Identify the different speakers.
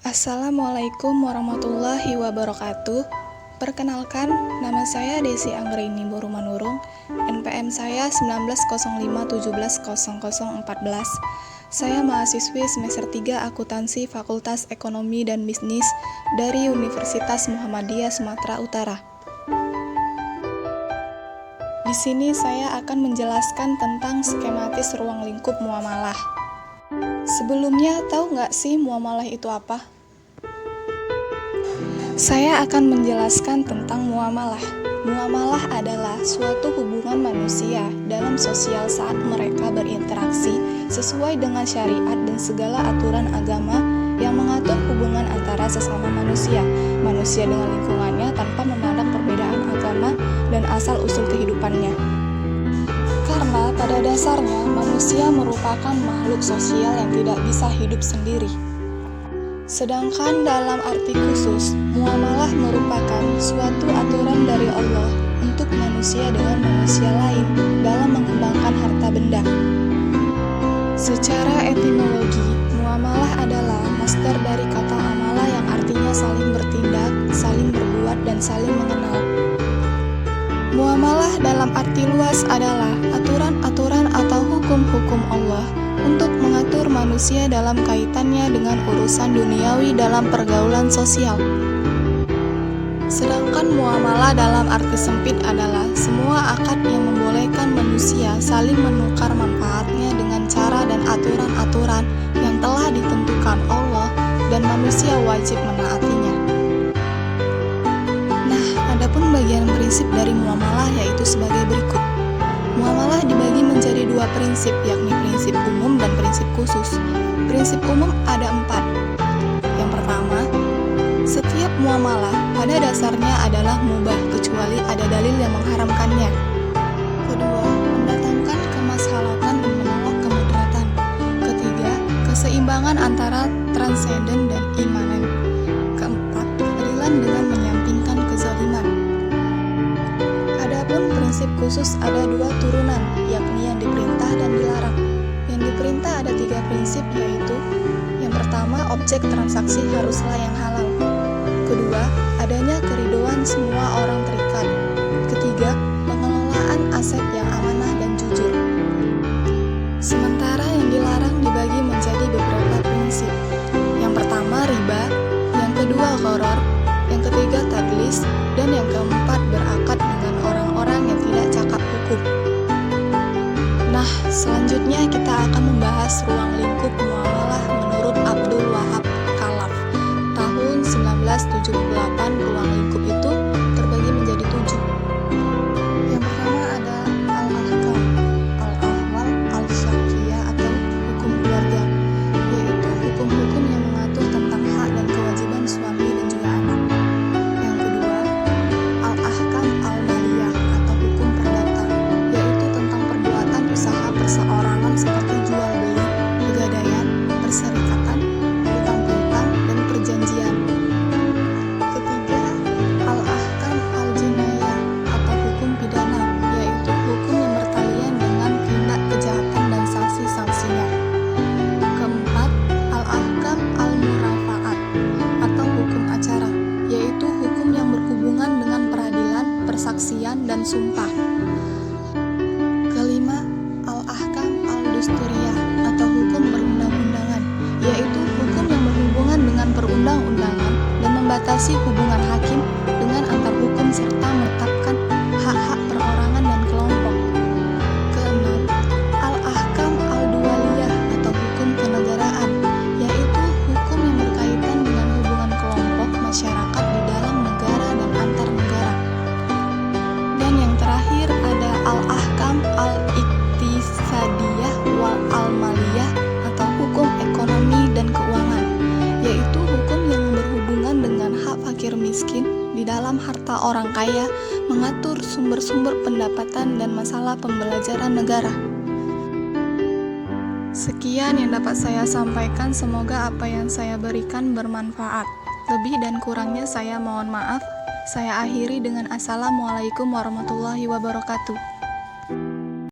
Speaker 1: Assalamualaikum warahmatullahi wabarakatuh. Perkenalkan, nama saya Desi Anggraini Borumanurung. NPM saya 1905170014. Saya mahasiswi semester 3 Akuntansi Fakultas Ekonomi dan Bisnis dari Universitas Muhammadiyah Sumatera Utara. Di sini saya akan menjelaskan tentang skematis ruang lingkup muamalah. Sebelumnya, tahu nggak sih muamalah itu apa? Saya akan menjelaskan tentang muamalah. Muamalah adalah suatu hubungan manusia dalam sosial saat mereka berinteraksi sesuai dengan syariat dan segala aturan agama yang mengatur hubungan antara sesama manusia dengan lingkungannya tanpa memandang perbedaan agama dan asal-usul kehidupannya. Karena pada dasarnya manusia merupakan makhluk sosial yang tidak bisa hidup sendiri. Sedangkan dalam arti khusus, muamalah merupakan suatu aturan dari Allah untuk manusia dengan manusia lain dalam mengembangkan harta benda. Secara etimologi, muamalah adalah masdar dari kata amalah yang artinya saling bertindak, saling berbuat, dan saling mengenal. Muamalah dalam arti luas adalah aturan-aturan atau hukum-hukum Allah untuk mengatur manusia dalam kaitannya dengan urusan duniawi dalam pergaulan sosial. Sedangkan muamalah dalam arti sempit adalah semua akad yang membolehkan manusia saling menukar manfaatnya dengan cara dan aturan-aturan yang telah ditentukan Allah dan manusia wajib menaatinya. Adapun bagian prinsip dari muamalah yaitu sebagai berikut. Muamalah dibagi menjadi dua prinsip, yakni prinsip umum dan prinsip khusus. Prinsip umum ada 4. Yang pertama, setiap muamalah pada dasarnya adalah mubah kecuali ada dalil yang mengharamkannya. Kedua, mendatangkan kemaslahatan dan menolak kemudaratan. Ketiga, keseimbangan antara transenden dan imanen. Keempat, keadilan dengan menyampingkan kezaliman. Adapun prinsip khusus ada 2 turunan, yakni yang diperintah dan dilarang. Yang diperintah ada 3 prinsip, yaitu yang pertama, objek transaksi haruslah yang halal. Kedua, adanya keridhoan semua orang terikat. Ketiga, pengelolaan aset yang amanah dan jujur. Sementara yang dilarang dibagi menjadi beberapa prinsip. Yang pertama, riba. Yang kedua, gharar. Yang ketiga, tadlis. Dan yang keempat, berakad dengan orang-orang yang tidak cakap hukum. Nah, selanjutnya kita akan membahas ruang lingkup muamalah menurut Abdul Wahab Khalaf. Tahun 1978, ruang lingkup itu terbagi menjadi 7. Yang pertama ada al-ahkam, al-ahwal, al-syaqiyah atau hukum keluarga, yaitu hukum-hukum yang mengatur tentang hak dan kewajiban suami dan juga anak. Yang kedua, al-ahkam al-maliyah atau hukum perdata, yaitu tentang perbuatan usaha perseorangan seperti jual beli, pegadaian, perserikatan, hutang piutang, dan perjanjian. Ketiga, al-ahkam al-jinayah atau hukum pidana, yaitu hukum yang bertalian dengan tindak kejahatan dan sanksi-sanksinya. Keempat, al-ahkam al-murafaat atau hukum acara, yaitu hukum yang berhubungan dengan peradilan, persaksian, dan sumpah. Kelima, al-ahkam al-dusturiyah atau hukum perundang-undangan, yaitu hukum yang berhubungan dengan perundang-undangan dan membatasi hubungan hakim dengan antar hukum serta menetapkan hak-hak perorangan dan kelompok. Keenam, al-ahkam al-duwaliyah atau hukum kenegaraan, yaitu hukum yang berkaitan dengan hubungan kelompok masyarakat di dalam negara dan antar negara. Dan yang terakhir ada al-ahkam al-iktisadiyah wal al-maliyah atau hukum ekonomi dan keuangan, yaitu hukum yang berhubungan dengan hak fakir miskin di dalam harta orang kaya, mengatur sumber-sumber pendapatan dan masalah pembelajaran negara. Sekian yang dapat saya sampaikan, semoga apa yang saya berikan bermanfaat. Lebih dan kurangnya saya mohon maaf. Saya akhiri dengan Assalamualaikum warahmatullahi wabarakatuh.